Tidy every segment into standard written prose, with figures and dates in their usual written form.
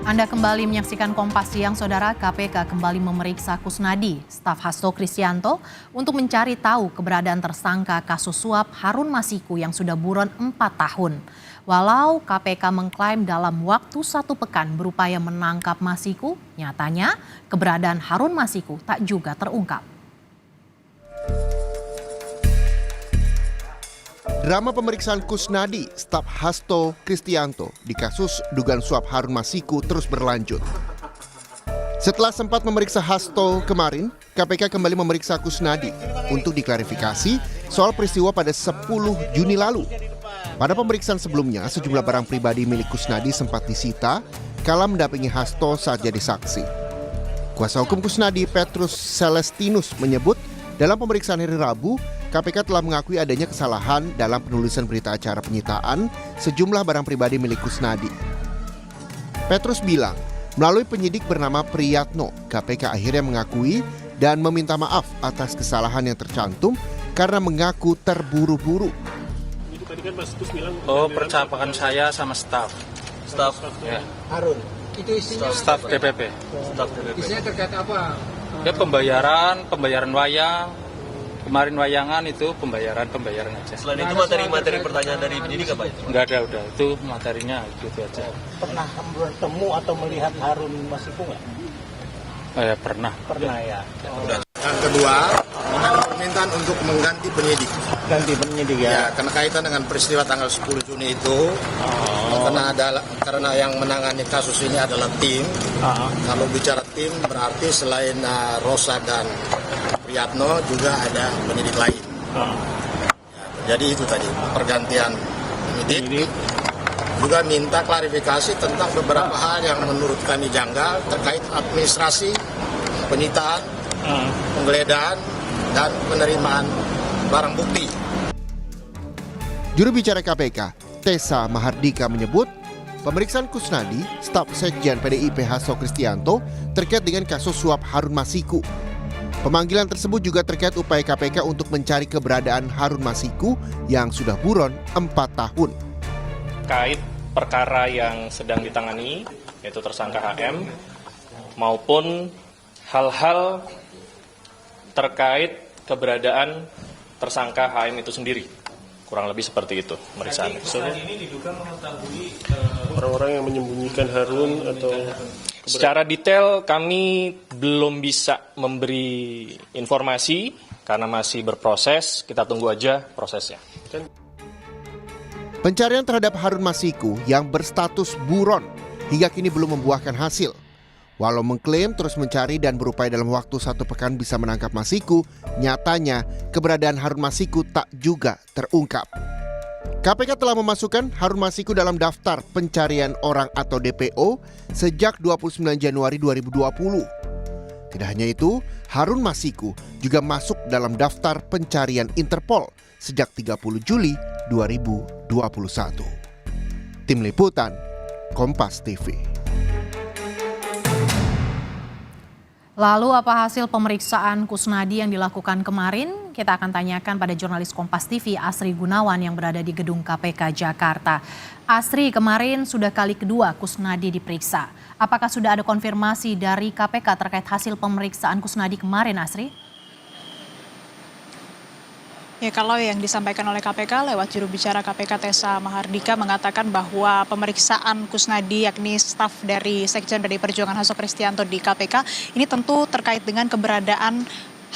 Anda kembali menyaksikan Kompas Siang, Saudara. KPK kembali memeriksa Kusnadi, staf Hasto Kristianto, untuk mencari tahu keberadaan tersangka kasus suap Harun Masiku yang sudah buron 4 tahun. Walau KPK mengklaim dalam waktu 1 pekan berupaya menangkap Masiku, nyatanya keberadaan Harun Masiku tak juga terungkap. Drama pemeriksaan Kusnadi, staf Hasto Kristianto di kasus dugaan suap Harun Masiku terus berlanjut. Setelah sempat memeriksa Hasto kemarin, KPK kembali memeriksa Kusnadi untuk diklarifikasi soal peristiwa pada 10 Juni lalu. Pada pemeriksaan sebelumnya, sejumlah barang pribadi milik Kusnadi sempat disita kala mendampingi Hasto saat jadi saksi. Kuasa hukum Kusnadi, Petrus Celestinus, menyebut dalam pemeriksaan hari Rabu, KPK telah mengakui adanya kesalahan dalam penulisan berita acara penyitaan sejumlah barang pribadi milik Kusnadi. Petrus bilang, melalui penyidik bernama Priyatno, KPK akhirnya mengakui dan meminta maaf atas kesalahan yang tercantum karena mengaku terburu-buru. Percakapan saya sama staf ya. Harun, itu isinya Staf DPP. isinya terkait apa? Ya pembayaran wayang. Kemarin wayangan itu pembayaran aja. Selain itu materi pertanyaan dari penyidik apa itu? Enggak ada, udah. Itu materinya gitu aja. Pernah bertemu atau melihat Harun Masiku nggak? Ya pernah. Pernah ya. Yang kedua, permintaan untuk mengganti penyidik. Ganti penyidik ya. Ya, karena kaitan dengan peristiwa tanggal 10 Juni itu, karena yang menangani kasus ini adalah tim. Kalau bicara tim berarti selain Rosa dan Priyatno juga ada penyidik lain. Ya, jadi itu tadi pergantian penyidik. Juga minta klarifikasi tentang beberapa hal yang menurut kami janggal terkait administrasi, penyitaan, penggeledahan, dan penerimaan barang bukti. Juru bicara KPK, Tessa Mahardika, menyebut pemeriksaan Kusnadi, staf Sekjen PDIP Hasto Kristianto, terkait dengan kasus suap Harun Masiku. Pemanggilan tersebut juga terkait upaya KPK untuk mencari keberadaan Harun Masiku yang sudah buron 4 tahun. Terkait perkara yang sedang ditangani, yaitu tersangka HM, maupun hal-hal terkait keberadaan tersangka HM itu sendiri. Kurang lebih seperti itu pemeriksaan. Ini diduga mengetahui orang-orang yang menyembunyikan Harun atau... Secara detail kami belum bisa memberi informasi karena masih berproses. Kita tunggu aja prosesnya. Pencarian terhadap Harun Masiku yang berstatus buron hingga kini belum membuahkan hasil. Walau mengklaim terus mencari dan berupaya dalam waktu 1 pekan bisa menangkap Masiku, nyatanya keberadaan Harun Masiku tak juga terungkap. KPK telah memasukkan Harun Masiku dalam daftar pencarian orang atau DPO sejak 29 Januari 2020. Tidak hanya itu, Harun Masiku juga masuk dalam daftar pencarian Interpol sejak 30 Juli 2021. Tim Liputan, Kompas TV. Lalu apa hasil pemeriksaan Kusnadi yang dilakukan kemarin? Kita akan tanyakan pada jurnalis Kompas TV Asri Gunawan yang berada di gedung KPK Jakarta. Asri, kemarin sudah kali kedua Kusnadi diperiksa. Apakah sudah ada konfirmasi dari KPK terkait hasil pemeriksaan Kusnadi kemarin, Asri? Ya, kalau yang disampaikan oleh KPK lewat juru bicara KPK Tessa Mahardika mengatakan bahwa pemeriksaan Kusnadi yakni staf dari Sekjen PDI Perjuangan Hasto Kristianto di KPK ini tentu terkait dengan keberadaan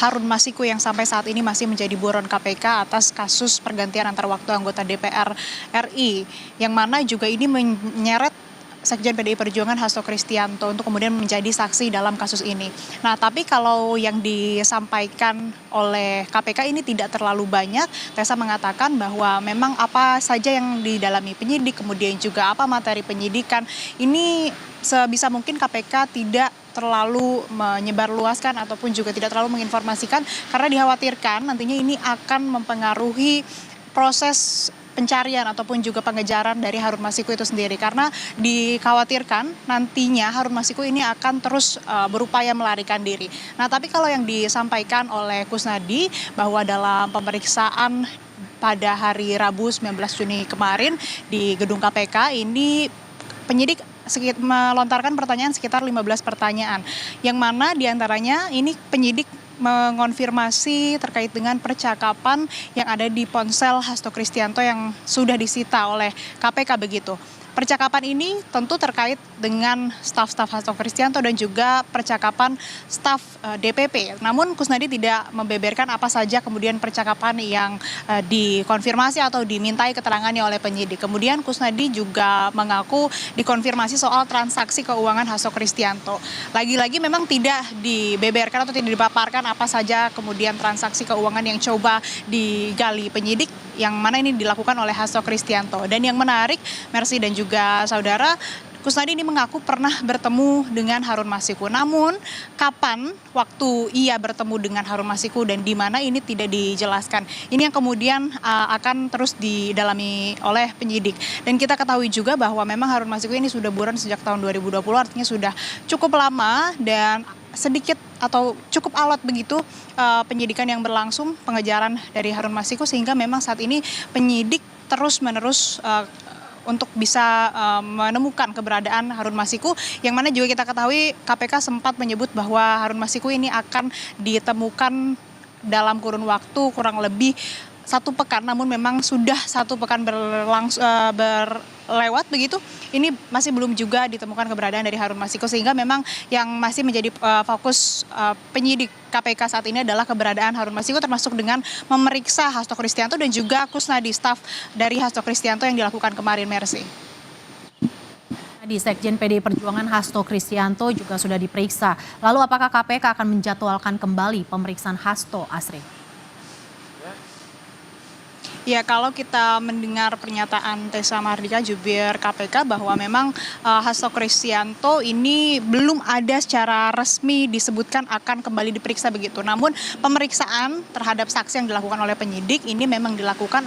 Harun Masiku yang sampai saat ini masih menjadi buron KPK atas kasus pergantian antar waktu anggota DPR RI, yang mana juga ini menyeret Sekjen PDI Perjuangan Hasto Kristianto untuk kemudian menjadi saksi dalam kasus ini. Nah, tapi kalau yang disampaikan oleh KPK ini tidak terlalu banyak. Tessa mengatakan bahwa memang apa saja yang didalami penyidik, kemudian juga apa materi penyidikan, ini sebisa mungkin KPK tidak terlalu menyebarluaskan ataupun juga tidak terlalu menginformasikan karena dikhawatirkan nantinya ini akan mempengaruhi proses pencarian ataupun juga pengejaran dari Harun Masiku itu sendiri, karena dikhawatirkan nantinya Harun Masiku ini akan terus berupaya melarikan diri. Nah, tapi kalau yang disampaikan oleh Kusnadi bahwa dalam pemeriksaan pada hari Rabu 19 Juni kemarin di gedung KPK ini penyidik melontarkan pertanyaan sekitar 15 pertanyaan, yang mana diantaranya ini penyidik mengonfirmasi terkait dengan percakapan yang ada di ponsel Hasto Kristianto yang sudah disita oleh KPK begitu. Percakapan ini tentu terkait dengan staf-staf Hasto Kristianto dan juga percakapan staf DPP. Namun Kusnadi tidak membeberkan apa saja kemudian percakapan yang dikonfirmasi atau dimintai keterangannya oleh penyidik. Kemudian Kusnadi juga mengaku dikonfirmasi soal transaksi keuangan Hasto Kristianto. Lagi-lagi memang tidak dibeberkan atau tidak dipaparkan apa saja kemudian transaksi keuangan yang coba digali penyidik, yang mana ini dilakukan oleh Hasto Kristianto. Dan yang menarik, Mercy dan juga saudara, Kusnadi ini mengaku pernah bertemu dengan Harun Masiku. Namun kapan waktu ia bertemu dengan Harun Masiku dan di mana ini tidak dijelaskan. Ini yang kemudian akan terus didalami oleh penyidik. Dan kita ketahui juga bahwa memang Harun Masiku ini sudah buron sejak tahun 2020, artinya sudah cukup lama dan sedikit atau cukup alot begitu penyidikan yang berlangsung, pengejaran dari Harun Masiku, sehingga memang saat ini penyidik terus-menerus untuk bisa menemukan keberadaan Harun Masiku, yang mana juga kita ketahui KPK sempat menyebut bahwa Harun Masiku ini akan ditemukan dalam kurun waktu kurang lebih 1 pekan, namun memang sudah 1 pekan berlewat begitu, ini masih belum juga ditemukan keberadaan dari Harun Masiku, sehingga memang yang masih menjadi fokus penyidik KPK saat ini adalah keberadaan Harun Masiku, termasuk dengan memeriksa Hasto Kristianto dan juga Kusnadi, staf dari Hasto Kristianto yang dilakukan kemarin, Mercy. Di Sekjen PDI Perjuangan Hasto Kristianto juga sudah diperiksa. Lalu apakah KPK akan menjadwalkan kembali pemeriksaan Hasto, Asri? Ya, kalau kita mendengar pernyataan Tessa Mahardika, jubir KPK, bahwa memang Hasto Kristianto ini belum ada secara resmi disebutkan akan kembali diperiksa begitu. Namun pemeriksaan terhadap saksi yang dilakukan oleh penyidik ini memang dilakukan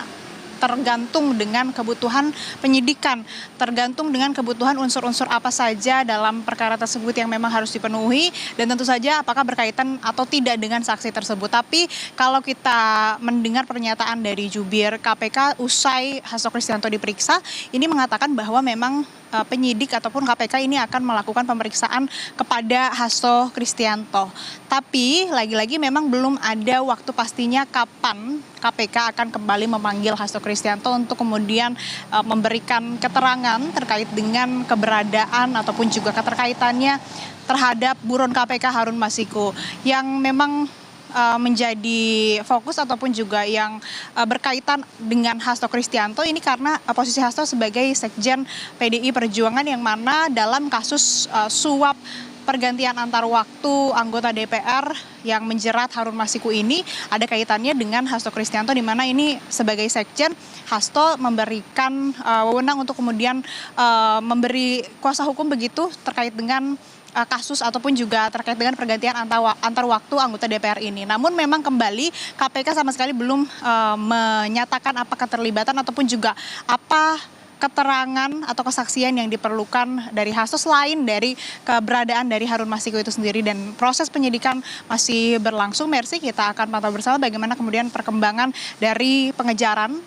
tergantung dengan kebutuhan penyidikan, tergantung dengan kebutuhan unsur-unsur apa saja dalam perkara tersebut yang memang harus dipenuhi, dan tentu saja apakah berkaitan atau tidak dengan saksi tersebut. Tapi kalau kita mendengar pernyataan dari jubir KPK usai Hasto Kristianto diperiksa, ini mengatakan bahwa memang penyidik ataupun KPK ini akan melakukan pemeriksaan kepada Hasto Kristianto. Tapi lagi-lagi memang belum ada waktu pastinya kapan KPK akan kembali memanggil Hasto Kristianto untuk kemudian memberikan keterangan terkait dengan keberadaan ataupun juga keterkaitannya terhadap buron KPK Harun Masiku, yang memang menjadi fokus ataupun juga yang berkaitan dengan Hasto Kristianto ini karena posisi Hasto sebagai Sekjen PDI Perjuangan, yang mana dalam kasus suap pergantian antar waktu anggota DPR yang menjerat Harun Masiku ini ada kaitannya dengan Hasto Kristianto, di mana ini sebagai Sekjen Hasto memberikan wewenang untuk kemudian memberi kuasa hukum begitu terkait dengan kasus ataupun juga terkait dengan pergantian antar waktu anggota DPR ini. Namun memang kembali KPK sama sekali belum menyatakan apa keterlibatan ataupun juga apa keterangan atau kesaksian yang diperlukan dari Hasto selain dari keberadaan dari Harun Masiku itu sendiri, dan proses penyidikan masih berlangsung. Mercy, kita akan pantau bersama bagaimana kemudian perkembangan dari pengejaran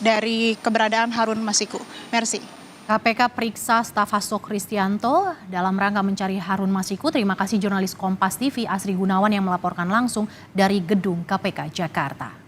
dari keberadaan Harun Masiku. Mercy. KPK periksa staf Hasto Kristianto dalam rangka mencari Harun Masiku. Terima kasih jurnalis Kompas TV Asri Gunawan yang melaporkan langsung dari gedung KPK Jakarta.